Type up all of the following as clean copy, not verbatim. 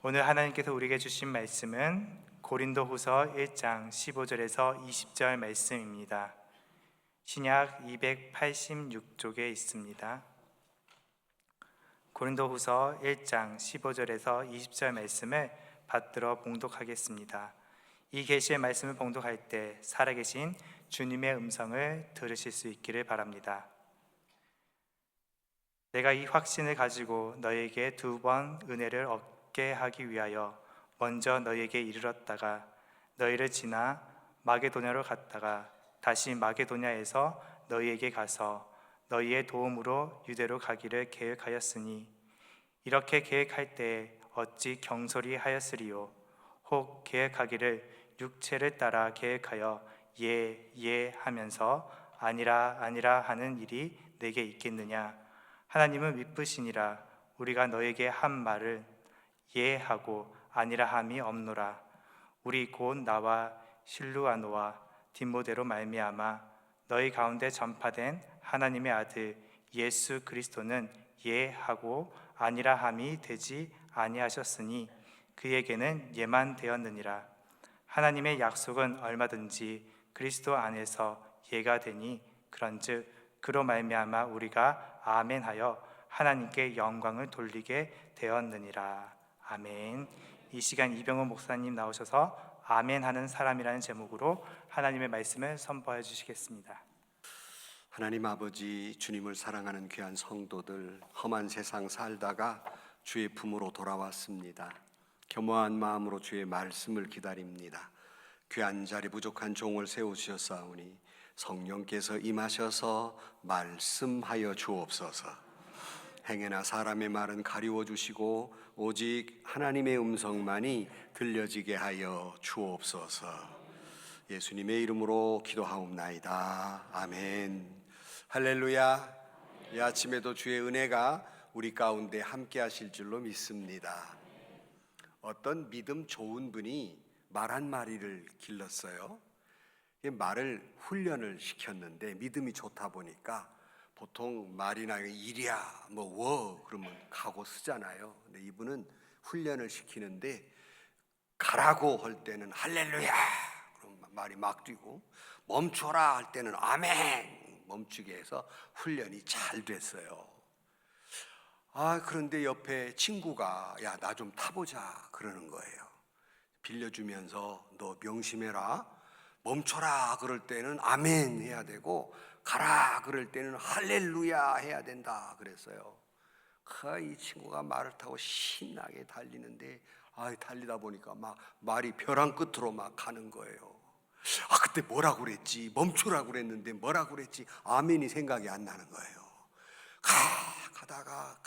오늘 하나님께서 우리에게 주신 말씀은 고린도후서 1장 15절에서 20절 말씀입니다. 신약 286쪽에 있습니다. 고린도후서 1장 15절에서 20절 말씀을 받들어 봉독하겠습니다. 이 계시의 말씀을 봉독할 때 살아계신 주님의 음성을 들으실 수 있기를 바랍니다. 내가 이 확신을 가지고 너에게 2번 은혜를 얻게 하기 위하여 먼저 너에게 이르렀다가 너희를 지나 마게도냐로 갔다가 다시 마게도냐에서 너희에게 가서 너희의 도움으로 유대로 가기를 계획하였으니 이렇게 계획할 때에 어찌 경솔히 하였으리요. 혹 계획하기를 육체를 따라 계획하여 예 하면서 아니라 하는 일이 내게 있겠느냐. 하나님은 미쁘시니라. 우리가 너에게 한 말을 예 하고 아니라 함이 없노라. 우리 곧 나와 실루아노와 디모데로 말미암아 너희 가운데 전파된 하나님의 아들 예수 그리스도는 예 하고 아니라 함이 되지 아니하셨으니 그에게는 예만 되었느니라. 하나님의 약속은 얼마든지 그리스도 안에서 예가 되니 그런즉 그로 말미암아 우리가 아멘하여 하나님께 영광을 돌리게 되었느니라. 아멘. 이 시간 이병헌 목사님 나오셔서 아멘하는 사람이라는 제목으로 하나님의 말씀을 선포해 주시겠습니다. 하나님 아버지, 주님을 사랑하는 귀한 성도들, 험한 세상 살다가 주의 품으로 돌아왔습니다. 겸허한 마음으로 주의 말씀을 기다립니다. 귀한 자리 부족한 종을 세우셨사오니 성령께서 임하셔서 말씀하여 주옵소서. 행여나 사람의 말은 가리워 주시고 오직 하나님의 음성만이 들려지게 하여 주옵소서. 예수님의 이름으로 기도하옵나이다. 아멘. 할렐루야. 이 아침에도 주의 은혜가 우리 가운데 함께 하실 줄로 믿습니다. 어떤 믿음 좋은 분이 말 한 마리를 길렀어요. 말을 훈련을 시켰는데 믿음이 좋다 보니까 보통 말이나 일이야 그러면 가고 쓰잖아요. 근데 이분은 훈련을 시키는데 가라고 할 때는 할렐루야 그럼 말이 막 뛰고, 멈춰라 할 때는 아멘 멈추게 해서 훈련이 잘 됐어요. 그런데 옆에 친구가 야, 나 좀 타보자 그러는 거예요. 빌려주면서 너 명심해라. 멈춰라 그럴 때는 아멘 해야 되고 가라 그럴 때는 할렐루야 해야 된다 그랬어요. 이 친구가 말을 타고 신나게 달리는데 달리다 보니까 막 말이 벼랑 끝으로 막 가는 거예요. 그때 뭐라고 그랬지? 멈추라고 그랬는데 뭐라고 그랬지? 아멘이 생각이 안 나는 거예요. 가다가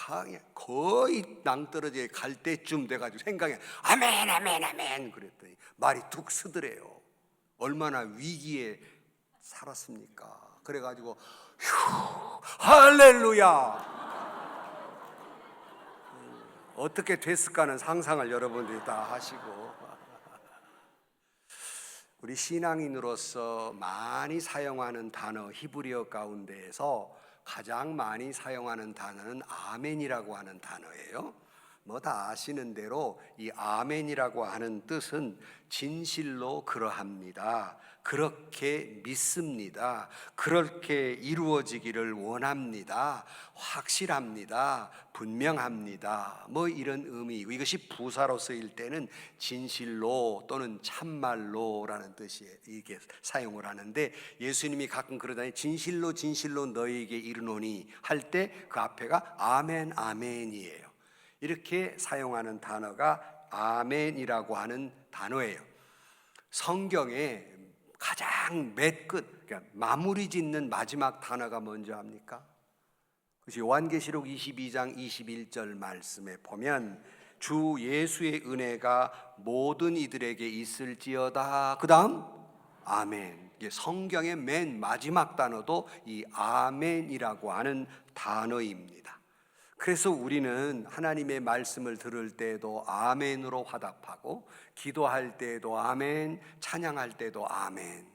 거의 낭떠러지에 갈 때쯤 돼가지고 생각이 아멘 그랬더니 말이 툭 쓰더래요. 얼마나 위기에 살았습니까? 그래가지고 할렐루야. 어떻게 됐을까는 상상을 여러분들이 다 하시고, 우리 신앙인으로서 많이 사용하는 단어 히브리어 가운데에서 가장 많이 사용하는 단어는 아멘이라고 하는 단어예요. 다 아시는 대로 이 아멘이라고 하는 뜻은 진실로 그러합니다, 그렇게 믿습니다, 그렇게 이루어지기를 원합니다, 확실합니다, 분명합니다, 이런 의미이고, 이것이 부사로 쓰일 때는 진실로 또는 참말로라는 뜻이에요. 이게 사용을 하는데, 예수님이 가끔 그러다니 진실로 너희에게 이르노니 할 때 그 앞에가 아멘 아멘이에요. 이렇게 사용하는 단어가 아멘이라고 하는 단어예요. 성경에 가장 맨 끝, 그러니까 마무리 짓는 마지막 단어가 뭔지 압니까? 그것이 요한계시록 22장 21절 말씀에 보면 주 예수의 은혜가 모든 이들에게 있을지어다, 그 다음 아멘. 이게 성경의 맨 마지막 단어도 이 아멘이라고 하는 단어입니다. 그래서 우리는 하나님의 말씀을 들을 때에도 아멘으로 화답하고, 기도할 때에도 아멘, 찬양할 때도 아멘.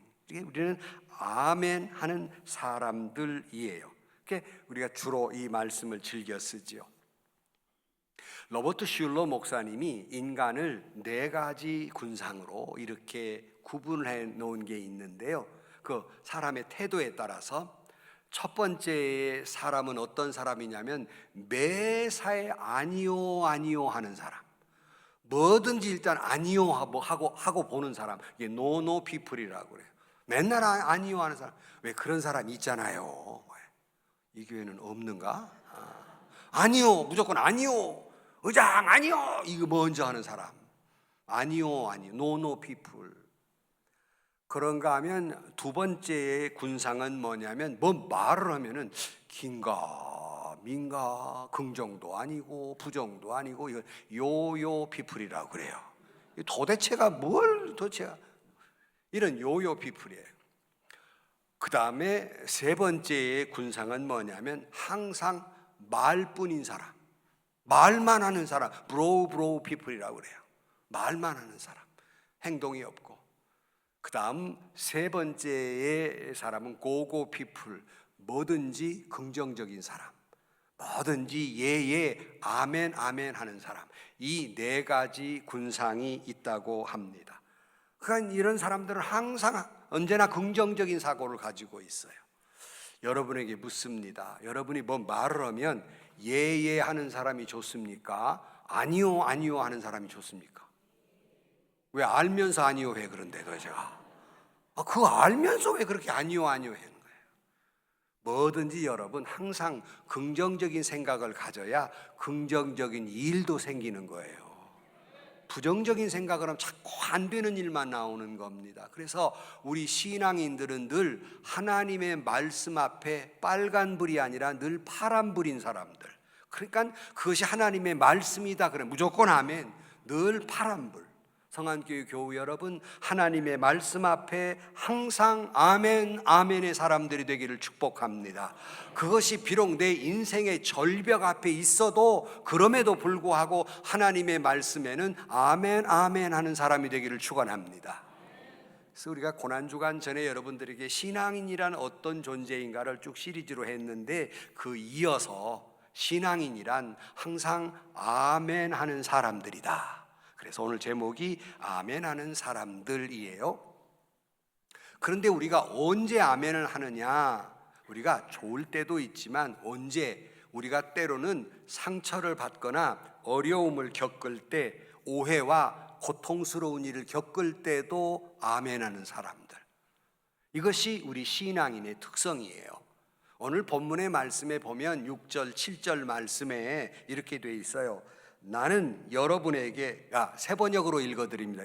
우리는 아멘 하는 사람들이에요. 우리가 주로 이 말씀을 즐겨 쓰지요. 로버트 슐러 목사님이 인간을 네 가지 군상으로 이렇게 구분해 놓은 게 있는데요. 그 사람의 태도에 따라서 첫 번째 사람은 어떤 사람이냐면 매사에 아니요 아니요 하는 사람. 뭐든지 일단 아니요 하고 보는 사람. 이게 노노 피플이라고 그래요. 맨날 아니요 하는 사람. 왜 그런 사람 있잖아요. 이 교회는 없는가? 아니요, 무조건 아니요. 의장 아니요. 이거 먼저 하는 사람. 아니요, 아니요. 노노 피플. 그런가 하면 두 번째의 군상은 뭐냐면 뭐 말을 하면은 긴가 민가 긍정도 아니고 부정도 아니고 이거 요요 피플이라고 그래요. 도대체가 뭘 도대체가 이런 요요 피플이에요. 그 다음에 세 번째의 군상은 뭐냐면 항상 말뿐인 사람, 말만 하는 사람, 브로우 피플이라고 그래요. 말만 하는 사람, 행동이 없고. 그 다음 세 번째의 사람은 고고 피플, 뭐든지 긍정적인 사람, 뭐든지 예예 아멘 아멘 하는 사람. 이 네 가지 군상이 있다고 합니다. 그러니까 이런 사람들은 항상 언제나 긍정적인 사고를 가지고 있어요. 여러분에게 묻습니다. 여러분이 뭐 말을 하면 예예 하는 사람이 좋습니까? 아니요 아니요 하는 사람이 좋습니까? 왜 알면서 아니요 해 그런데도 제가 그거 알면서 왜 그렇게 아니요 아니요 하는 거예요? 뭐든지 여러분 항상 긍정적인 생각을 가져야 긍정적인 일도 생기는 거예요. 부정적인 생각을 하면 자꾸 안 되는 일만 나오는 겁니다. 그래서 우리 신앙인들은 늘 하나님의 말씀 앞에 빨간불이 아니라 늘 파란불인 사람들. 그러니까 그것이 하나님의 말씀이다 그래 무조건 아멘. 늘 파란불. 성안교회 교우 여러분, 하나님의 말씀 앞에 항상 아멘 아멘의 사람들이 되기를 축복합니다. 그것이 비록 내 인생의 절벽 앞에 있어도 그럼에도 불구하고 하나님의 말씀에는 아멘 아멘 하는 사람이 되기를 축원합니다. 그래서 우리가 고난주간 전에 여러분들에게 신앙인이란 어떤 존재인가를 쭉 시리즈로 했는데 그 이어서 신앙인이란 항상 아멘 하는 사람들이다. 그래서 오늘 제목이 아멘 하는 사람들이에요. 그런데 우리가 언제 아멘을 하느냐? 우리가 좋을 때도 있지만 언제 우리가 때로는 상처를 받거나 어려움을 겪을 때 오해와 고통스러운 일을 겪을 때도 아멘 하는 사람들. 이것이 우리 신앙인의 특성이에요. 오늘 본문의 말씀에 보면 6절, 7절 말씀에 이렇게 돼 있어요. 나는 여러분에게 새 번역으로 읽어드립니다.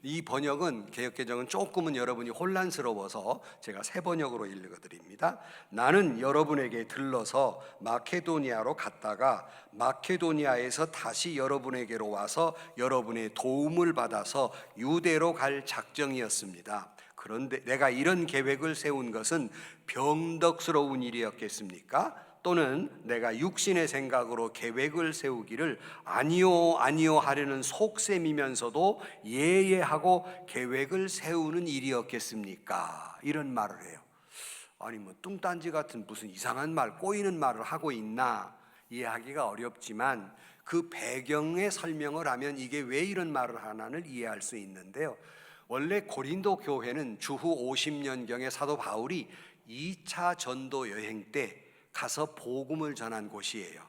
이 번역은 개역개정은 조금은 여러분이 혼란스러워서 제가 새 번역으로 읽어드립니다. 나는 여러분에게 들러서 마케도니아로 갔다가 마케도니아에서 다시 여러분에게로 와서 여러분의 도움을 받아서 유대로 갈 작정이었습니다. 그런데 내가 이런 계획을 세운 것은 병덕스러운 일이었겠습니까? 또는 내가 육신의 생각으로 계획을 세우기를 아니요 아니요 하려는 속셈이면서도 예예하고 계획을 세우는 일이었겠습니까? 이런 말을 해요. 아니 뭐 뚱딴지 같은 무슨 이상한 말 꼬이는 말을 하고 있나 이해하기가 어렵지만 그 배경의 설명을 하면 이게 왜 이런 말을 하나를 이해할 수 있는데요. 원래 고린도 교회는 주후 50년경에 사도 바울이 2차 전도 여행 때 가서 복음을 전한 곳이에요.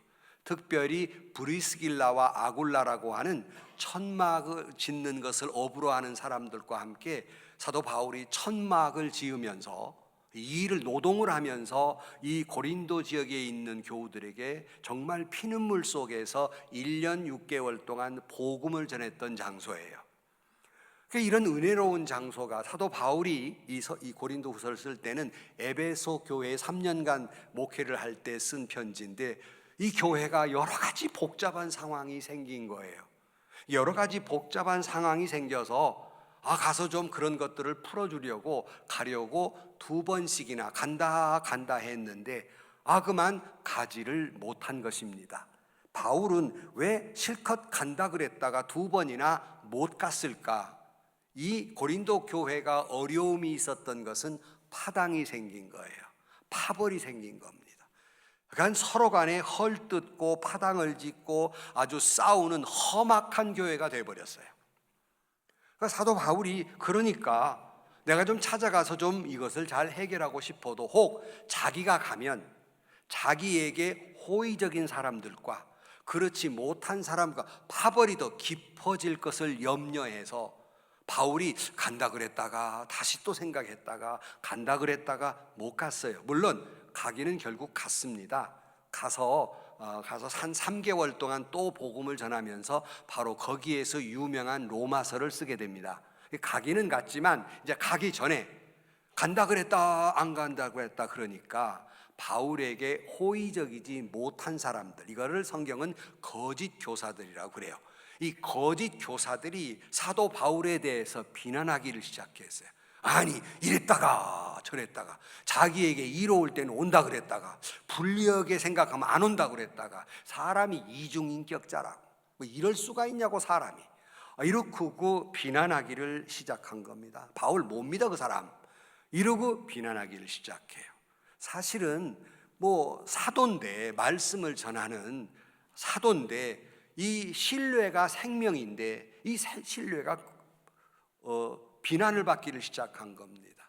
특별히 브리스길라와 아굴라라고 하는 천막을 짓는 것을 업으로 하는 사람들과 함께 사도 바울이 천막을 지으면서 이 일을 노동을 하면서 이 고린도 지역에 있는 교우들에게 정말 피눈물 속에서 1년 6개월 동안 복음을 전했던 장소예요. 이런 은혜로운 장소가 사도 바울이 이 고린도 후서를 쓸 때는 에베소 교회에 3년간 목회를 할 때 쓴 편지인데 이 교회가 여러 가지 복잡한 상황이 생긴 거예요. 여러 가지 복잡한 상황이 생겨서 가서 좀 그런 것들을 풀어주려고 가려고 2번씩이나 간다 했는데 그만 가지를 못한 것입니다. 바울은 왜 실컷 간다 그랬다가 2번이나 못 갔을까? 이 고린도 교회가 어려움이 있었던 것은 파당이 생긴 거예요. 파벌이 생긴 겁니다. 그러니까 서로 간에 헐뜯고 파당을 짓고 아주 싸우는 험악한 교회가 되어버렸어요. 그러니까 사도 바울이 그러니까 내가 좀 찾아가서 좀 이것을 잘 해결하고 싶어도 혹 자기가 가면 자기에게 호의적인 사람들과 그렇지 못한 사람과 파벌이 더 깊어질 것을 염려해서 바울이 간다 그랬다가 다시 또 생각했다가 간다 그랬다가 못 갔어요. 물론 가기는 결국 갔습니다. 가서 한 3개월 동안 또 복음을 전하면서 바로 거기에서 유명한 로마서를 쓰게 됩니다. 가기는 갔지만 이제 가기 전에 간다 그랬다 안 간다고 했다 그러니까 바울에게 호의적이지 못한 사람들, 이거를 성경은 거짓 교사들이라고 그래요. 이 거짓 교사들이 사도 바울에 대해서 비난하기를 시작했어요. 아니 이랬다가 저랬다가 자기에게 이로울 때는 온다 그랬다가 불리하게 생각하면 안 온다 그랬다가 사람이 이중인격자라고 뭐 이럴 수가 있냐고 사람이 이러고 비난하기를 시작한 겁니다. 바울 못 믿어 그 사람 이러고 비난하기를 시작해요. 사실은 뭐 사도인데 말씀을 전하는 사도인데 이 신뢰가 생명인데 이 신뢰가 비난을 받기를 시작한 겁니다.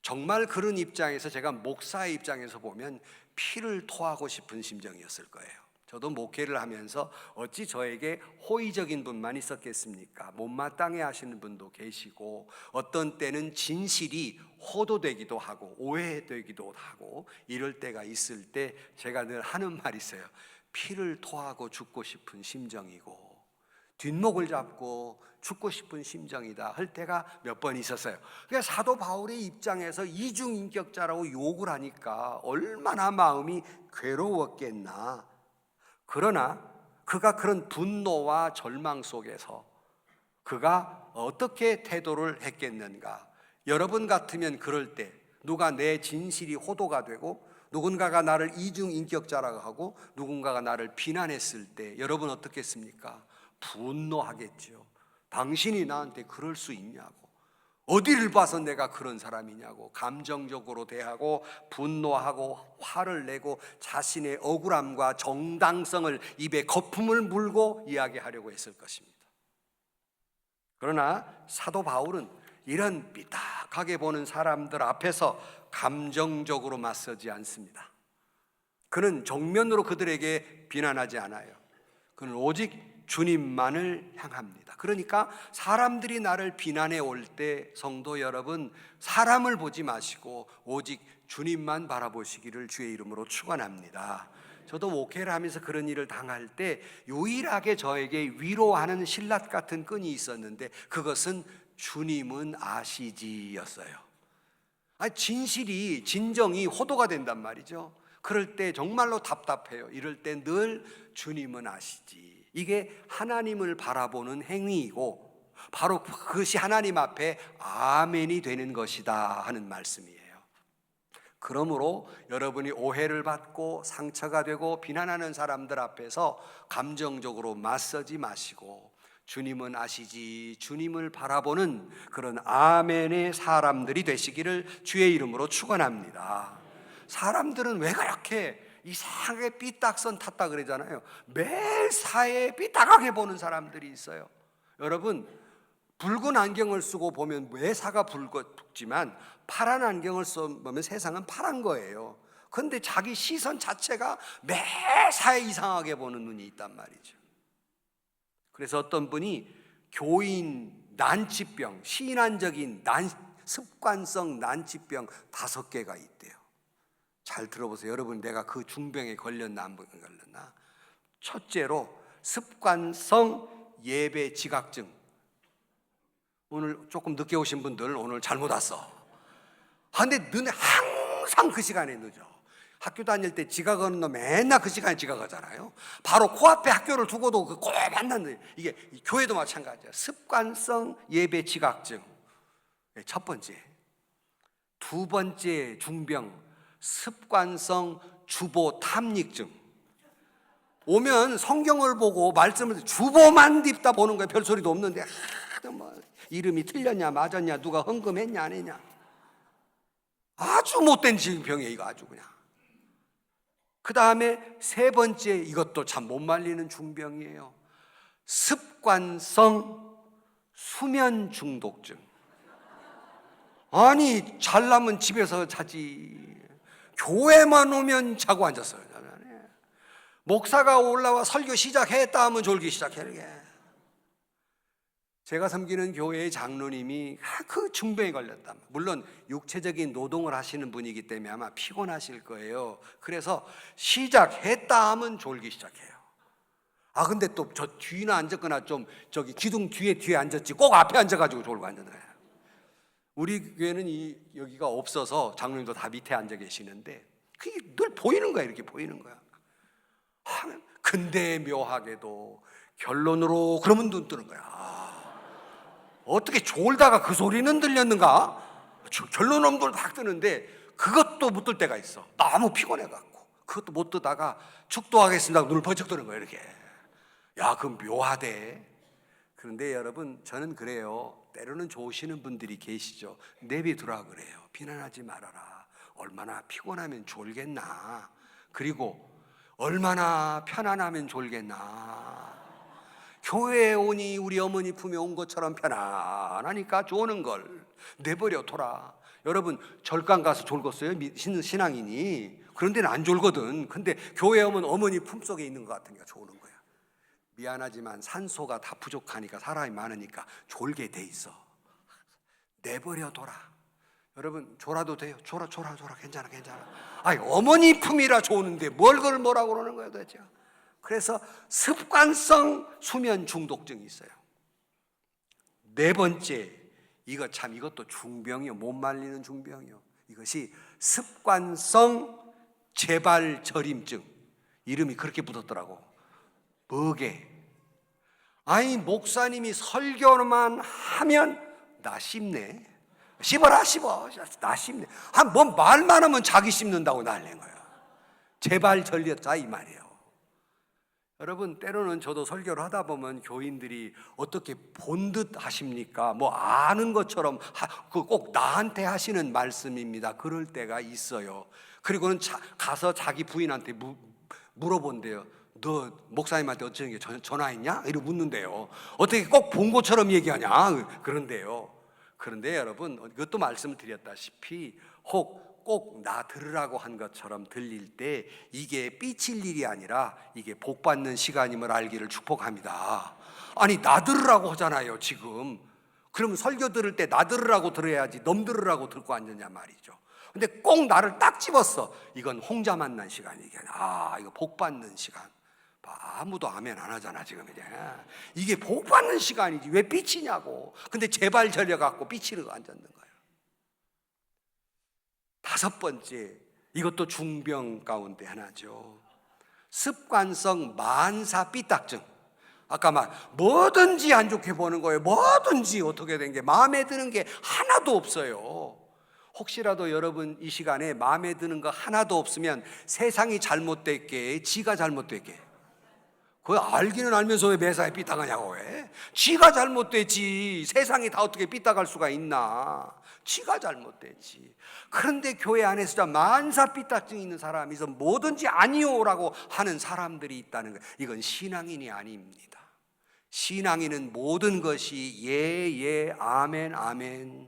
정말 그런 입장에서 제가 목사의 입장에서 보면 피를 토하고 싶은 심정이었을 거예요. 저도 목회를 하면서 어찌 저에게 호의적인 분만 있었겠습니까? 못마땅해 하시는 분도 계시고 어떤 때는 진실이 호도되기도 하고 오해되기도 하고 이럴 때가 있을 때 제가 늘 하는 말이 있어요. 피를 토하고 죽고 싶은 심정이고 뒷목을 잡고 죽고 싶은 심정이다 할 때가 몇 번 있었어요. 그러니까 사도 바울의 입장에서 이중인격자라고 욕을 하니까 얼마나 마음이 괴로웠겠나. 그러나 그가 그런 분노와 절망 속에서 그가 어떻게 태도를 했겠는가. 여러분 같으면 그럴 때 누가 내 진실이 호도가 되고 누군가가 나를 이중인격자라고 하고 누군가가 나를 비난했을 때 여러분 어떻겠습니까? 분노하겠죠. 당신이 나한테 그럴 수 있냐고, 어디를 봐서 내가 그런 사람이냐고 감정적으로 대하고 분노하고 화를 내고 자신의 억울함과 정당성을 입에 거품을 물고 이야기하려고 했을 것입니다. 그러나 사도 바울은 이런 삐딱하게 보는 사람들 앞에서 감정적으로 맞서지 않습니다. 그는 정면으로 그들에게 비난하지 않아요. 그는 오직 주님만을 향합니다. 그러니까 사람들이 나를 비난해 올 때 성도 여러분 사람을 보지 마시고 오직 주님만 바라보시기를 주의 이름으로 축원합니다. 저도 목회를 하면서 그런 일을 당할 때 유일하게 저에게 위로하는 신라 같은 끈이 있었는데 그것은 주님은 아시지였어요. 진실이 진정이 호도가 된단 말이죠. 그럴 때 정말로 답답해요. 이럴 때 늘 주님은 아시지. 이게 하나님을 바라보는 행위이고 바로 그것이 하나님 앞에 아멘이 되는 것이다 하는 말씀이에요. 그러므로 여러분이 오해를 받고 상처가 되고 비난하는 사람들 앞에서 감정적으로 맞서지 마시고 주님은 아시지 주님을 바라보는 그런 아멘의 사람들이 되시기를 주의 이름으로 축원합니다. 사람들은 왜 그렇게 이상하게 삐딱선 탔다 그러잖아요. 매일 사회에 삐딱하게 보는 사람들이 있어요. 여러분 붉은 안경을 쓰고 보면 외사가 붉지만 파란 안경을 써보면 세상은 파란 거예요. 그런데 자기 시선 자체가 매사에 이상하게 보는 눈이 있단 말이죠. 그래서 어떤 분이 교인 난치병, 신안적인 습관성 난치병 5개가 있대요. 잘 들어보세요. 여러분 내가 그 중병에 걸렸나 안 걸렸나. 첫째로 습관성 예배 지각증. 오늘 조금 늦게 오신 분들 오늘 잘못 왔어. 근데 너네 항상 그 시간에 늦어. 학교 다닐 때 지각하는 너 맨날 그 시간에 지각하잖아요. 바로 코앞에 학교를 두고도 꼭 만났는데 이게 교회도 마찬가지야. 습관성 예배 지각증. 첫 번째. 두 번째 중병 습관성 주보 탐닉증. 오면 성경을 보고 말씀을 주보만 딥다 보는 거야. 별소리도 없는데 뭐 이름이 틀렸냐 맞았냐 누가 헌금했냐 안 했냐. 아주 못된 질병이에요 이거 아주 그냥. 그 다음에 세 번째, 이것도 참 못 말리는 중병이에요. 습관성 수면 중독증. 아니, 잘나면 집에서 자지, 교회만 오면 자고 앉았어요. 목사가 올라와 설교 시작했다 하면 졸기 시작해. 제가 섬기는 교회의 장로님이 그 중병에 걸렸다. 물론 육체적인 노동을 하시는 분이기 때문에 아마 피곤하실 거예요. 그래서 시작했다 하면 졸기 시작해요. 근데 또 저 뒤나 앉았거나 좀 저기 기둥 뒤에 앉았지, 꼭 앞에 앉아가지고 졸고 앉는 거예요. 우리 교회는 여기가 없어서 장로님도 다 밑에 앉아 계시는데 그게 늘 보이는 거야. 이렇게 보이는 거야. 근데 묘하게도 결론으로 그러면 눈 뜨는 거야. 어떻게 졸다가 그 소리는 들렸는가? 결론음도 딱 뜨는데 그것도 못 들 때가 있어. 너무 피곤해갖고 그것도 못 뜨다가 축도하겠습니다 눈을 번쩍 뜨는 거예요. 이렇게. 야, 그건 묘하대. 그런데 여러분, 저는 그래요. 때로는 좋으시는 분들이 계시죠. 내비두라 그래요. 비난하지 말아라. 얼마나 피곤하면 졸겠나. 그리고 얼마나 편안하면 졸겠나. 교회에 오니 우리 어머니 품에 온 것처럼 편안하니까 조는 걸 내버려 둬라. 여러분, 절간 가서 졸겠어요? 신앙인이. 그런 데는 안 졸거든. 근데 교회에 오면 어머니 품속에 있는 것 같으니까 조는 거야. 미안하지만 산소가 다 부족하니까, 사람이 많으니까 졸게 돼 있어. 내버려 둬라. 여러분, 졸아도 돼요. 졸아 괜찮아. 아니, 어머니 품이라 조는데 뭘 그걸 뭐라고 그러는 거예요 도대체. 그래서 습관성 수면 중독증이 있어요. 네 번째, 이것도 중병이요. 못 말리는 중병이요. 이것이 습관성 재발저림증. 이름이 그렇게 붙었더라고. 뭐게? 아니, 목사님이 설교만 하면 나 씹네. 씹어라 씹어. 나 씹네. 뭔 말만 하면 자기 씹는다고 난리는 거야. 재발전렸다 이 말이에요. 여러분, 때로는 저도 설교를 하다 보면 교인들이 어떻게 본 듯 하십니까? 뭐 아는 것처럼 꼭 나한테 하시는 말씀입니다. 그럴 때가 있어요. 그리고는 가서 자기 부인한테 물어본대요. 너 목사님한테 어쩌는 게 전화했냐? 이러고 묻는데요. 어떻게 꼭 본 것처럼 얘기하냐? 그런데요. 그런데 여러분, 이것도 말씀을 드렸다시피 혹 꼭 나 들으라고 한 것처럼 들릴 때 이게 삐칠 일이 아니라 이게 복받는 시간임을 알기를 축복합니다. 아니, 나 들으라고 하잖아요 지금. 그러면 설교 들을 때 나 들으라고 들어야지 놈 들으라고 듣고 앉느냐 말이죠. 근데 꼭 나를 딱 집었어. 이건 홍자 만난 시간이게. 이거 복받는 시간. 아무도 아멘 안 하잖아 지금. 이게 복받는 시간이지 왜 삐치냐고. 근데 제발 절려갖고 삐치르고 앉았는 거예요. 다섯 번째, 이것도 중병 가운데 하나죠. 습관성 만사 삐딱증. 아까 뭐든지 안 좋게 보는 거예요. 뭐든지 어떻게 된 게 마음에 드는 게 하나도 없어요. 혹시라도 여러분 이 시간에 마음에 드는 거 하나도 없으면 세상이 잘못됐게, 지가 잘못됐게. 그걸 알기는 알면서 왜 매사에 삐딱하냐고. 왜? 지가 잘못됐지. 세상이 다 어떻게 삐딱할 수가 있나. 지가 잘못됐지. 그런데 교회 안에서 만사 삐딱증이 있는 사람이 있어 뭐든지 아니오라고 하는 사람들이 있다는 거예요. 이건 신앙인이 아닙니다. 신앙인은 모든 것이 예, 아멘, 아멘.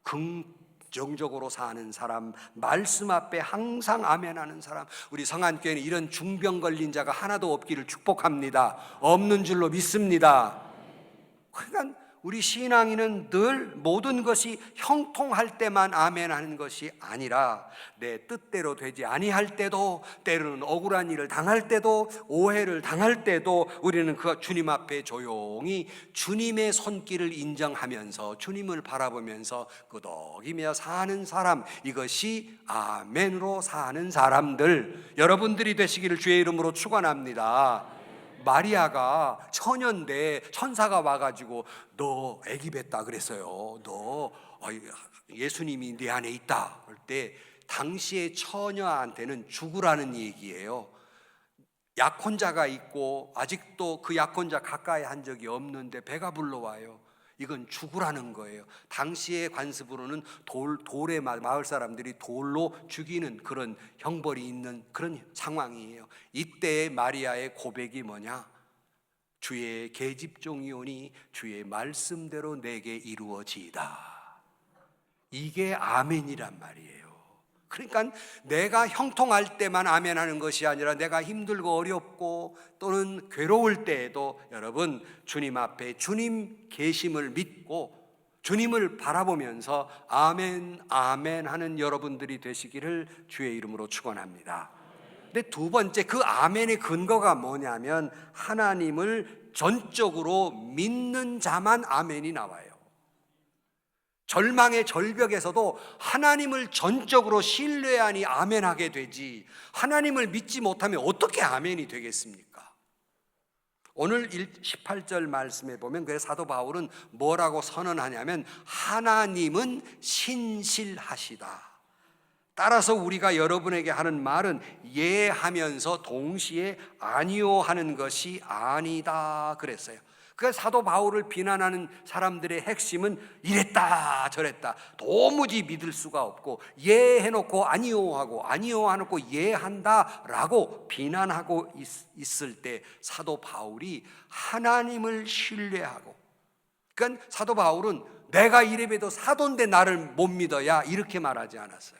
긍정적으로 사는 사람, 말씀 앞에 항상 아멘 하는 사람. 우리 성안교회는 이런 중병 걸린 자가 하나도 없기를 축복합니다. 없는 줄로 믿습니다. 그러니까 우리 신앙인은 늘 모든 것이 형통할 때만 아멘 하는 것이 아니라 내 뜻대로 되지 아니할 때도, 때로는 억울한 일을 당할 때도, 오해를 당할 때도 우리는 그 주님 앞에 조용히 주님의 손길을 인정하면서 주님을 바라보면서 끄덕이며 사는 사람, 이것이 아멘으로 사는 사람들 여러분들이 되시기를 주의 이름으로 축원합니다. 마리아가 처녀인데 천사가 와가지고 너 아기 뱄다 그랬어요. 너 예수님이 네 안에 있다 할 때 당시의 처녀한테는 죽으라는 얘기예요. 약혼자가 있고 아직도 그 약혼자 가까이 한 적이 없는데 배가 불러와요. 이건 죽으라는 거예요. 당시의 관습으로는 돌에 마을 사람들이 돌로 죽이는 그런 형벌이 있는 그런 상황이에요. 이때 마리아의 고백이 뭐냐? 주의 계집종이오니 주의 말씀대로 내게 이루어지이다. 이게 아멘이란 말이에요. 그러니까 내가 형통할 때만 아멘하는 것이 아니라 내가 힘들고 어렵고 또는 괴로울 때에도 여러분 주님 앞에 주님 계심을 믿고 주님을 바라보면서 아멘 아멘 하는 여러분들이 되시기를 주의 이름으로 축원합니다. 근데 두 번째, 그 아멘의 근거가 뭐냐면 하나님을 전적으로 믿는 자만 아멘이 나와요. 절망의 절벽에서도 하나님을 전적으로 신뢰하니 아멘하게 되지, 하나님을 믿지 못하면 어떻게 아멘이 되겠습니까? 오늘 18절 말씀에 보면 그래서 사도 바울은 뭐라고 선언하냐면 하나님은 신실하시다. 따라서 우리가 여러분에게 하는 말은 예 하면서 동시에 아니요 하는 것이 아니다 그랬어요. 그 사도 바울을 비난하는 사람들의 핵심은 이랬다 저랬다 도무지 믿을 수가 없고 예 해놓고 아니요 하고 아니요 해놓고 예 한다라고 비난하고 있을 때 사도 바울이 하나님을 신뢰하고, 그러니까 사도 바울은 내가 이래봬도 사도인데 나를 못 믿어야 이렇게 말하지 않았어요.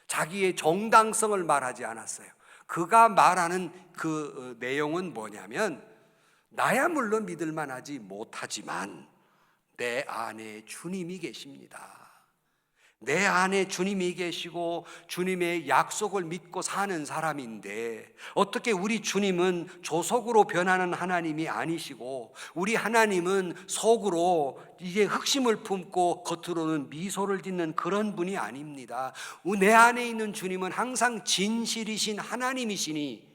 자기의 정당성을 말하지 않았어요. 그가 말하는 그 내용은 뭐냐면 나야 물론 믿을 만하지 못하지만 내 안에 주님이 계십니다. 내 안에 주님이 계시고 주님의 약속을 믿고 사는 사람인데 어떻게 우리 주님은 조속으로 변하는 하나님이 아니시고 우리 하나님은 속으로 이제 흑심을 품고 겉으로는 미소를 짓는 그런 분이 아닙니다. 내 안에 있는 주님은 항상 진실이신 하나님이시니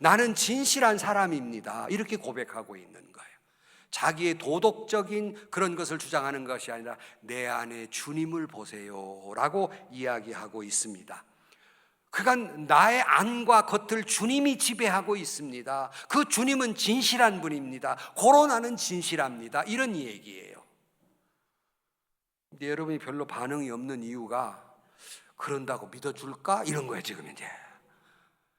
나는 진실한 사람입니다. 이렇게 고백하고 있는 거예요. 자기의 도덕적인 그런 것을 주장하는 것이 아니라 내 안에 주님을 보세요 라고 이야기하고 있습니다. 그러니까 나의 안과 겉을 주님이 지배하고 있습니다. 그 주님은 진실한 분입니다. 고로 나는 진실합니다. 이런 얘기예요. 근데 여러분이 별로 반응이 없는 이유가 그런다고 믿어줄까? 이런 거예요 지금 이제.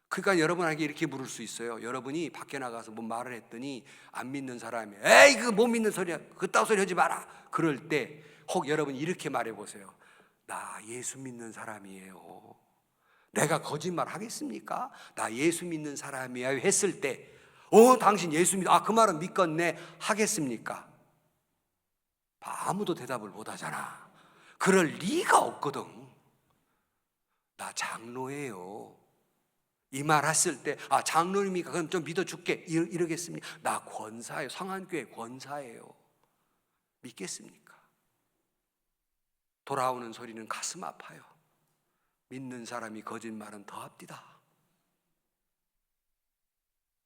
그러니까 여러분에게 이렇게 물을 수 있어요. 여러분이 밖에 나가서 뭐 말을 했더니 안 믿는 사람이 에이 그 못 믿는 소리야 그따위 소리 하지 마라 그럴 때 혹 여러분 이렇게 말해 보세요. 나 예수 믿는 사람이에요. 내가 거짓말 하겠습니까? 나 예수 믿는 사람이야 했을 때 당신 예수 믿어 그 말은 믿겠네 하겠습니까? 아무도 대답을 못 하잖아. 그럴 리가 없거든. 나 장로예요. 이 말 했을 때 장로님이니까 그럼 좀 믿어줄게 이러겠습니까? 나 권사예요. 성안교회 권사예요. 믿겠습니까? 돌아오는 소리는 가슴 아파요. 믿는 사람이 거짓말은 더 합디다.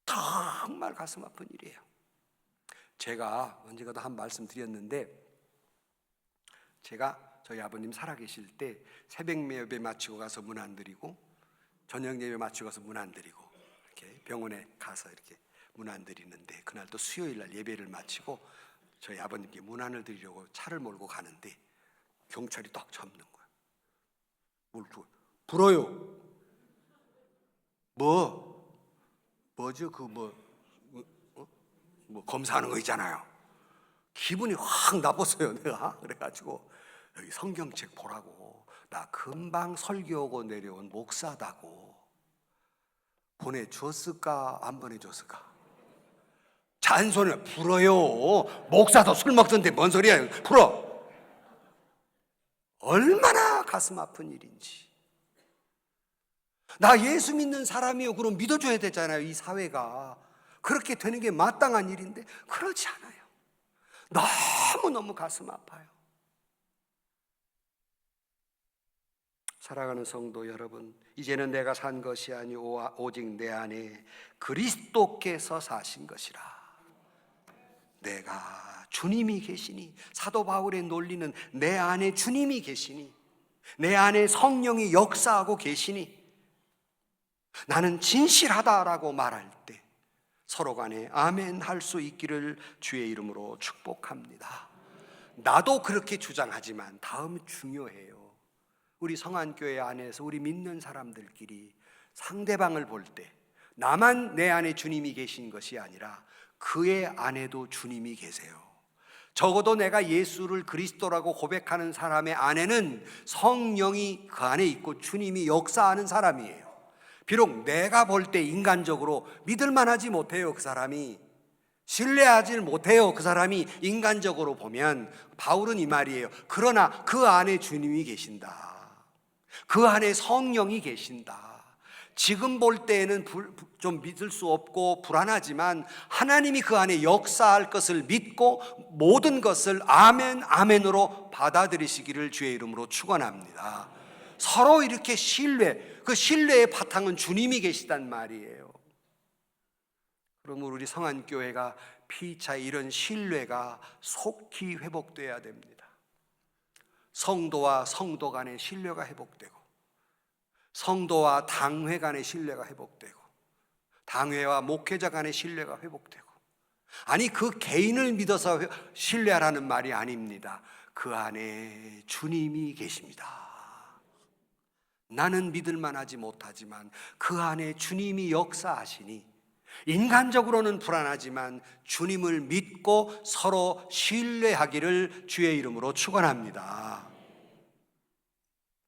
정말 가슴 아픈 일이에요. 제가 언젠가도 한 말씀 드렸는데 제가 저희 아버님 살아계실 때 새벽 예배 마치고 가서 문 안 드리고 저녁 예배 마치고 가서 문 안 드리고 이렇게 병원에 가서 이렇게 문 안 드리는데 그날 또 수요일 날 예배를 마치고 저희 아버님께 문 안을 드리려고 차를 몰고 가는데 경찰이 딱 잡는 거야. 뭘 줘? 불어요. 뭐죠? 뭐 검사하는 거 있잖아요. 기분이 확 나빴어요 내가. 그래가지고 여기 성경책 보라고 나 금방 설교하고 내려온 목사다고 보내줬을까 안 보내줬을까? 잔소리를 불어요. 목사도 술 먹던데 뭔 소리야 불어. 얼마나 가슴 아픈 일인지. 나 예수 믿는 사람이요 그럼 믿어줘야 되잖아요. 이 사회가 그렇게 되는 게 마땅한 일인데 그렇지 않아요. 너무너무 가슴 아파요. 사랑하는 성도 여러분, 이제는 내가 산 것이 아니오 오직 내 안에 그리스도께서 사신 것이라. 내가 주님이 계시니, 사도 바울의 논리는 내 안에 주님이 계시니, 내 안에 성령이 역사하고 계시니 나는 진실하다라고 말할 때 서로 간에 아멘 할 수 있기를 주의 이름으로 축복합니다. 나도 그렇게 주장하지만 다음은 중요해요. 우리 성안교회 안에서 우리 믿는 사람들끼리 상대방을 볼 때 나만 내 안에 주님이 계신 것이 아니라 그의 안에도 주님이 계세요. 적어도 내가 예수를 그리스도라고 고백하는 사람의 안에는 성령이 그 안에 있고 주님이 역사하는 사람이에요. 비록 내가 볼 때 인간적으로 믿을 만하지 못해요. 그 사람이 신뢰하지 못해요. 그 사람이 인간적으로 보면. 바울은 이 말이에요. 그러나 그 안에 주님이 계신다. 그 안에 성령이 계신다. 지금 볼 때에는 좀 믿을 수 없고 불안하지만 하나님이 그 안에 역사할 것을 믿고 모든 것을 아멘 아멘으로 받아들이시기를 주의 이름으로 축원합니다. 서로 이렇게 그 신뢰의 바탕은 주님이 계시단 말이에요. 그러므로 우리 성안교회가 피차에 이런 신뢰가 속히 회복돼야 됩니다. 성도와 성도 간의 신뢰가 회복되고, 성도와 당회 간의 신뢰가 회복되고, 당회와 목회자 간의 신뢰가 회복되고, 아니 그 개인을 믿어서 신뢰하라는 말이 아닙니다. 그 안에 주님이 계십니다. 나는 믿을 만하지 못하지만 그 안에 주님이 역사하시니 인간적으로는 불안하지만 주님을 믿고 서로 신뢰하기를 주의 이름으로 축원합니다.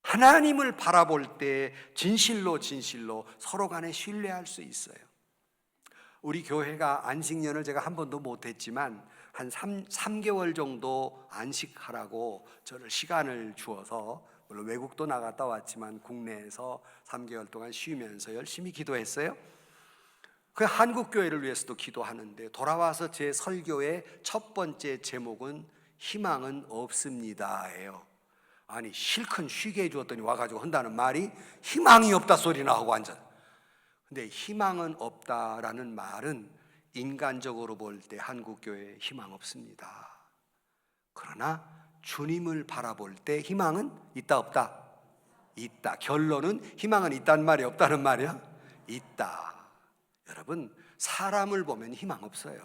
하나님을 바라볼 때 진실로 서로 간에 신뢰할 수 있어요. 우리 교회가 안식년을 제가 한 번도 못했지만 한 3개월 정도 안식하라고 저를 시간을 주어서, 물론 외국도 나갔다 왔지만 국내에서 3개월 동안 쉬면서 열심히 기도했어요. 그 한국 교회를 위해서도 기도하는데 돌아와서 제 설교의 첫 번째 제목은 희망은 없습니다예요. 아니 실컷 쉬게 해주었더니 와가지고 한다는 말이 희망이 없다 소리나 하고 완전. 근데 희망은 없다라는 말은 인간적으로 볼 때 한국 교회에 희망 없습니다. 그러나 주님을 바라볼 때 희망은 있다 없다? 있다. 결론은 희망은 있다는 말이 없다는 말이야? 있다. 여러분, 사람을 보면 희망 없어요.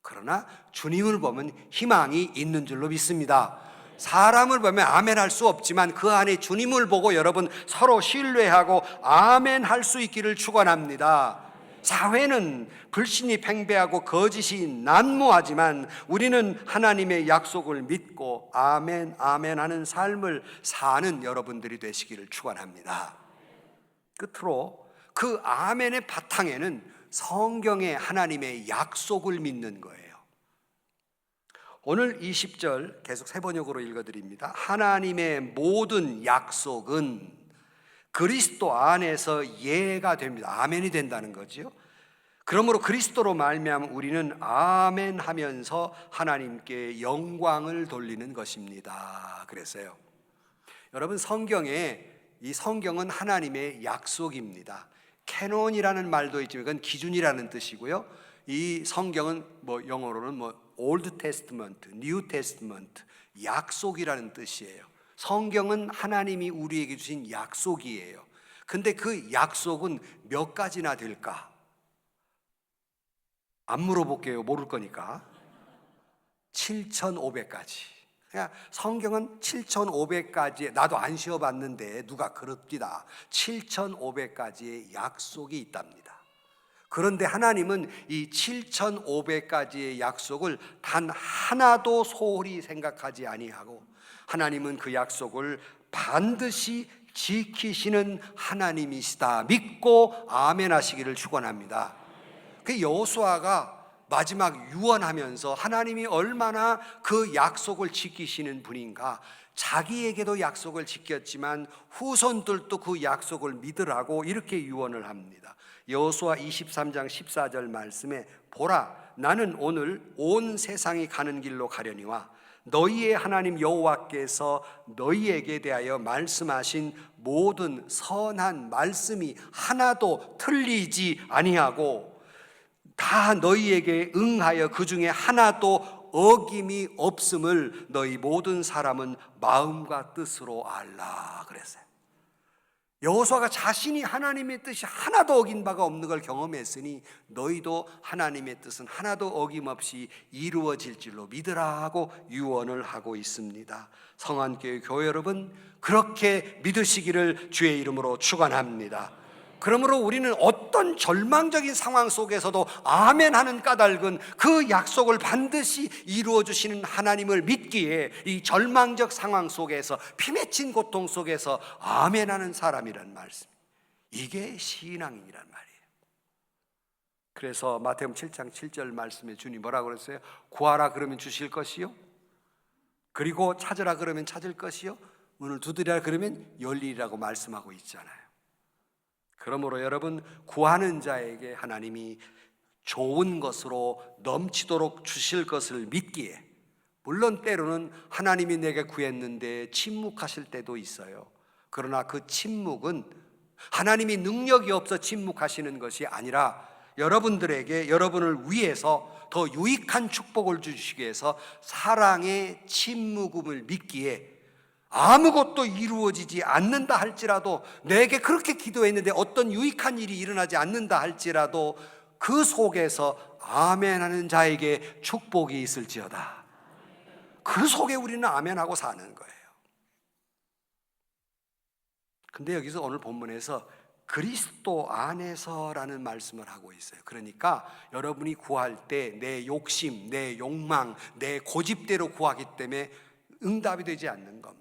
그러나 주님을 보면 희망이 있는 줄로 믿습니다. 사람을 보면 아멘 할 수 없지만 그 안에 주님을 보고 여러분 서로 신뢰하고 아멘 할 수 있기를 축원합니다. 사회는 불신이 팽배하고 거짓이 난무하지만 우리는 하나님의 약속을 믿고 아멘 아멘 하는 삶을 사는 여러분들이 되시기를 축원합니다. 끝으로 그 아멘의 바탕에는 성경의 하나님의 약속을 믿는 거예요. 오늘 20절 계속 세 번역으로 읽어드립니다. 하나님의 모든 약속은 그리스도 안에서 예가 됩니다. 아멘이 된다는 거죠. 그러므로 그리스도로 말미암아 우리는 아멘 하면서 하나님께 영광을 돌리는 것입니다. 그랬어요. 여러분, 이 성경은 하나님의 약속입니다. 캐논이라는 말도 있지만 그건 기준이라는 뜻이고요. 이 성경은 영어로는 Old Testament, New Testament, 약속이라는 뜻이에요. 성경은 하나님이 우리에게 주신 약속이에요. 근데 그 약속은 몇 가지나 될까? 안 물어볼게요. 모를 거니까. 7,500가지. 그러니까 성경은 7,500가지의, 나도 안 쉬어봤는데 누가 그럽디다. 7,500가지의 약속이 있답니다. 그런데 하나님은 이 7,500가지의 약속을 단 하나도 소홀히 생각하지 아니하고 하나님은 그 약속을 반드시 지키시는 하나님이시다 믿고 아멘 하시기를 축원합니다. 그 여호수아가 마지막 유언하면서 하나님이 얼마나 그 약속을 지키시는 분인가, 자기에게도 약속을 지켰지만 후손들도 그 약속을 믿으라고 이렇게 유언을 합니다. 여호수아 23장 14절 말씀에 보라, 나는 오늘 온 세상이 가는 길로 가려니와 너희의 하나님 여호와께서 너희에게 대하여 말씀하신 모든 선한 말씀이 하나도 틀리지 아니하고 다 너희에게 응하여 그 중에 하나도 어김이 없음을 너희 모든 사람은 마음과 뜻으로 알라 그랬어요. 여호수아가 자신이 하나님의 뜻이 하나도 어긴 바가 없는 걸 경험했으니 너희도 하나님의 뜻은 하나도 어김없이 이루어질 줄로 믿으라 하고 유언을 하고 있습니다. 성안교회 교회 여러분, 그렇게 믿으시기를 주의 이름으로 축원합니다. 그러므로 우리는 어떤 절망적인 상황 속에서도 아멘 하는 까닭은 그 약속을 반드시 이루어 주시는 하나님을 믿기에 이 절망적 상황 속에서, 피맺힌 고통 속에서 아멘 하는 사람이란 말씀, 이게 신앙이란 말이에요. 그래서 마태복음 7장 7절 말씀에 주님 뭐라고 그랬어요? 구하라 그러면 주실 것이요, 그리고 찾으라 그러면 찾을 것이요, 문을 두드리라 그러면 열리리라고 말씀하고 있잖아요. 그러므로 여러분, 구하는 자에게 하나님이 좋은 것으로 넘치도록 주실 것을 믿기에, 물론 때로는 하나님이 내게 구했는데 침묵하실 때도 있어요. 그러나 그 침묵은 하나님이 능력이 없어 침묵하시는 것이 아니라 여러분들에게, 여러분을 위해서 더 유익한 축복을 주시기 위해서 사랑의 침묵음을 믿기에, 아무것도 이루어지지 않는다 할지라도, 내게 그렇게 기도했는데 어떤 유익한 일이 일어나지 않는다 할지라도 그 속에서 아멘 하는 자에게 축복이 있을지어다. 그 속에 우리는 아멘하고 사는 거예요. 근데 여기서 오늘 본문에서 그리스도 안에서라는 말씀을 하고 있어요. 그러니까 여러분이 구할 때 내 욕심, 내 욕망, 내 고집대로 구하기 때문에 응답이 되지 않는 겁니다.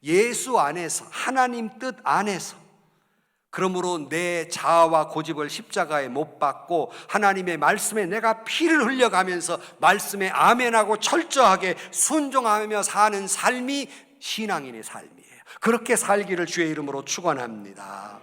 예수 안에서, 하나님 뜻 안에서, 그러므로 내 자아와 고집을 십자가에 못 박고 하나님의 말씀에 내가 피를 흘려가면서 말씀에 아멘하고 철저하게 순종하며 사는 삶이 신앙인의 삶이에요. 그렇게 살기를 주의 이름으로 축원합니다.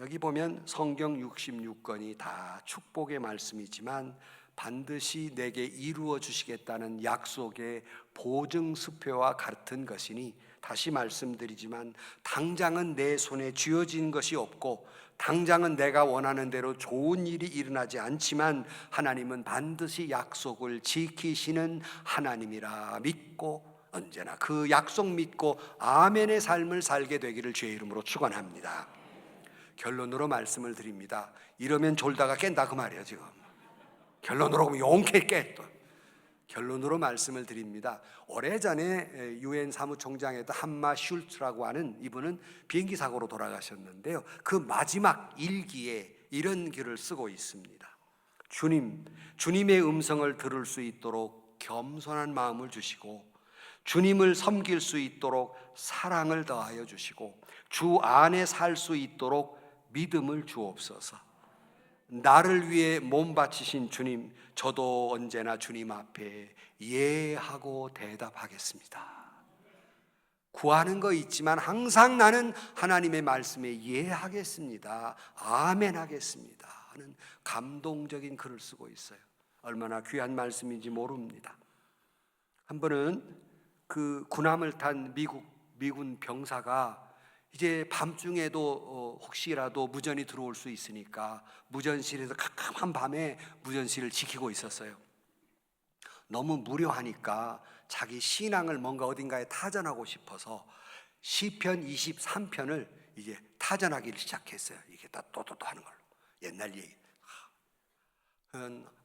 여기 보면 성경 66권이 다 축복의 말씀이지만 반드시 내게 이루어 주시겠다는 약속의 보증수표와 같은 것이니, 다시 말씀드리지만 당장은 내 손에 쥐어진 것이 없고 당장은 내가 원하는 대로 좋은 일이 일어나지 않지만 하나님은 반드시 약속을 지키시는 하나님이라 믿고 언제나 그 약속 믿고 아멘의 삶을 살게 되기를 주의 이름으로 축원합니다. 결론으로 말씀을 드립니다. 이러면 졸다가 깬다 그 말이에요. 지금 결론으로 보면 용케 깨. 또 결론으로 말씀을 드립니다. 오래전에 유엔 사무총장이었던 한마 슐츠라고 하는 이분은 비행기 사고로 돌아가셨는데요, 그 마지막 일기에 이런 글을 쓰고 있습니다. 주님의 음성을 들을 수 있도록 겸손한 마음을 주시고, 주님을 섬길 수 있도록 사랑을 더하여 주시고, 주 안에 살 수 있도록 믿음을 주옵소서. 나를 위해 몸 바치신 주님, 저도 언제나 주님 앞에 예하고 대답하겠습니다. 구하는 거 있지만 항상 나는 하나님의 말씀에 예하겠습니다, 아멘 하겠습니다 하는 감동적인 글을 쓰고 있어요. 얼마나 귀한 말씀인지 모릅니다. 한 번은 그 군함을 탄 미군 병사가 이제 밤중에도 혹시라도 무전이 들어올 수 있으니까 무전실에서 캄캄한 밤에 무전실을 지키고 있었어요. 너무 무료하니까 자기 신앙을 뭔가 어딘가에 타전하고 싶어서 시편 23편을 이제 타전하기를 시작했어요. 이게 다 또또또 하는 걸로. 옛날 얘기.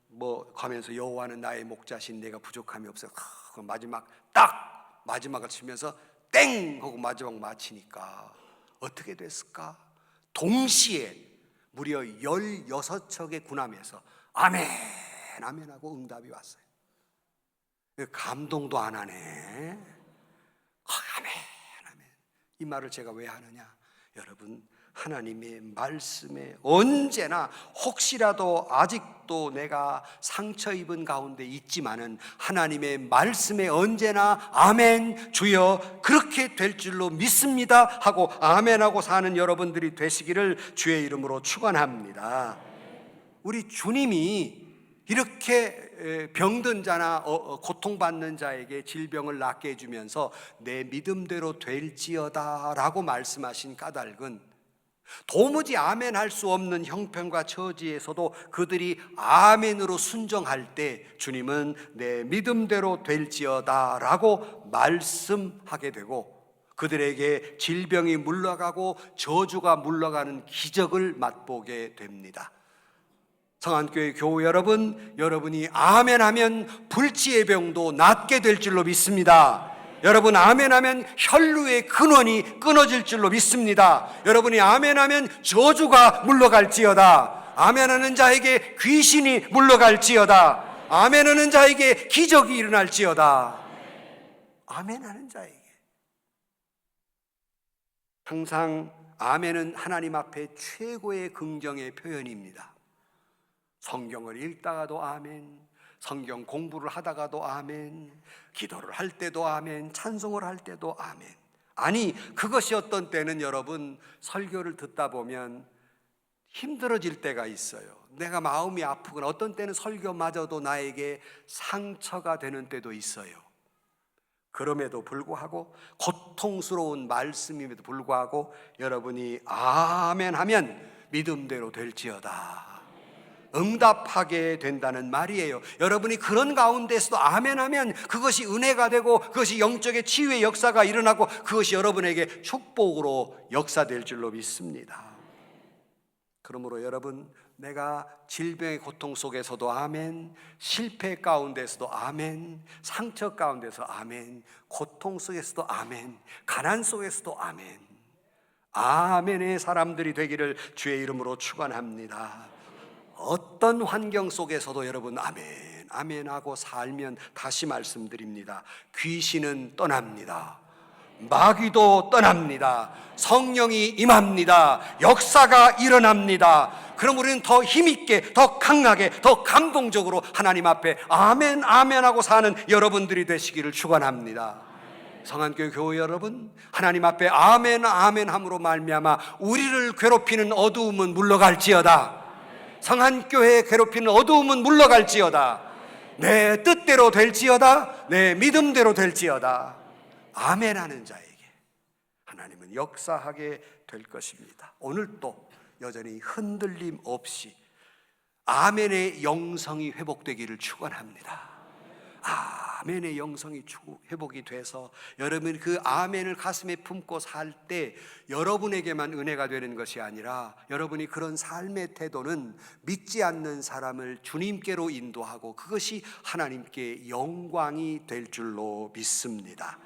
뭐 가면서 여호와는 나의 목자신 내가 부족함이 없어. 그 마지막을 치면서 땡 하고 마지막 마치니까 어떻게 됐을까? 동시에 무려 16척의 군함에서 아멘 아멘 하고 응답이 왔어요. 감동도 안 하네. 아멘 아멘. 이 말을 제가 왜 하느냐? 여러분, 하나님의 말씀에 언제나 혹시라도 아직도 내가 상처 입은 가운데 있지만은 하나님의 말씀에 언제나 아멘 주여 그렇게 될 줄로 믿습니다 하고 아멘하고 사는 여러분들이 되시기를 주의 이름으로 축원합니다. 우리 주님이 이렇게 병든 자나 고통받는 자에게 질병을 낫게 해주면서 내 믿음대로 될지어다 라고 말씀하신 까닭은 도무지 아멘 할 수 없는 형편과 처지에서도 그들이 아멘으로 순종할 때 주님은 내 믿음대로 될지어다 라고 말씀하게 되고, 그들에게 질병이 물러가고 저주가 물러가는 기적을 맛보게 됩니다. 성안교회 교우 여러분, 여러분이 아멘하면 불치의 병도 낫게 될 줄로 믿습니다. 여러분 아멘하면 혈루의 근원이 끊어질 줄로 믿습니다. 여러분이 아멘하면 저주가 물러갈지어다. 아멘하는 자에게 귀신이 물러갈지어다. 아멘하는 자에게 기적이 일어날지어다. 아멘하는 자에게. 항상 아멘은 하나님 앞에 최고의 긍정의 표현입니다. 성경을 읽다가도 아멘, 성경 공부를 하다가도 아멘, 기도를 할 때도 아멘, 찬송을 할 때도 아멘. 아니, 그것이 어떤 때는 여러분 설교를 듣다 보면 힘들어질 때가 있어요. 내가 마음이 아프거나 어떤 때는 설교마저도 나에게 상처가 되는 때도 있어요. 그럼에도 불구하고, 고통스러운 말씀임에도 불구하고 여러분이 아멘 하면 믿음대로 될지어다, 응답하게 된다는 말이에요. 여러분이 그런 가운데서도 아멘 하면 그것이 은혜가 되고 그것이 영적의 치유의 역사가 일어나고 그것이 여러분에게 축복으로 역사될 줄로 믿습니다. 그러므로 여러분, 내가 질병의 고통 속에서도 아멘, 실패 가운데서도 아멘, 상처 가운데서 아멘, 고통 속에서도 아멘, 가난 속에서도 아멘, 아멘의 사람들이 되기를 주의 이름으로 축원합니다. 어떤 환경 속에서도 여러분 아멘, 아멘하고 살면, 다시 말씀드립니다, 귀신은 떠납니다. 마귀도 떠납니다. 성령이 임합니다. 역사가 일어납니다. 그럼 우리는 더 힘있게, 더 강하게, 더 감동적으로 하나님 앞에 아멘, 아멘하고 사는 여러분들이 되시기를 축원합니다. 성안교회 교회 여러분, 하나님 앞에 아멘, 아멘함으로 말미암아 우리를 괴롭히는 어두움은 물러갈지어다. 성안교회에 괴롭히는 어두움은 물러갈지어다. 내 뜻대로 될지어다. 내 믿음대로 될지어다. 아멘하는 자에게 하나님은 역사하게 될 것입니다. 오늘도 여전히 흔들림 없이 아멘의 영성이 회복되기를 축원합니다. 아멘의 영성이 회복이 돼서 여러분 그 아멘을 가슴에 품고 살 때 여러분에게만 은혜가 되는 것이 아니라, 여러분이 그런 삶의 태도는 믿지 않는 사람을 주님께로 인도하고 그것이 하나님께 영광이 될 줄로 믿습니다.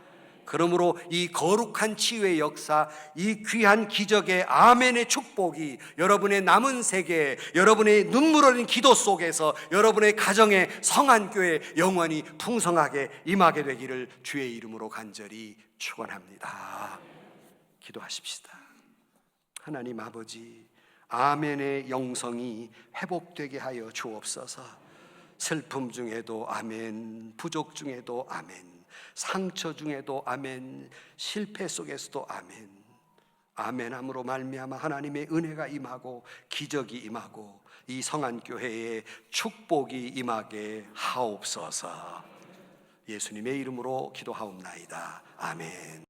그러므로 이 거룩한 치유의 역사, 이 귀한 기적의 아멘의 축복이 여러분의 남은 세계에, 여러분의 눈물 흘린 기도 속에서 여러분의 가정에 성안교회 영원히 풍성하게 임하게 되기를 주의 이름으로 간절히 축원합니다. 기도하십시다. 하나님 아버지, 아멘의 영성이 회복되게 하여 주옵소서. 슬픔 중에도 아멘, 부족 중에도 아멘, 상처 중에도 아멘, 실패 속에서도 아멘, 아멘함으로 말미암아 하나님의 은혜가 임하고 기적이 임하고 이 성안교회에 축복이 임하게 하옵소서. 예수님의 이름으로 기도하옵나이다. 아멘.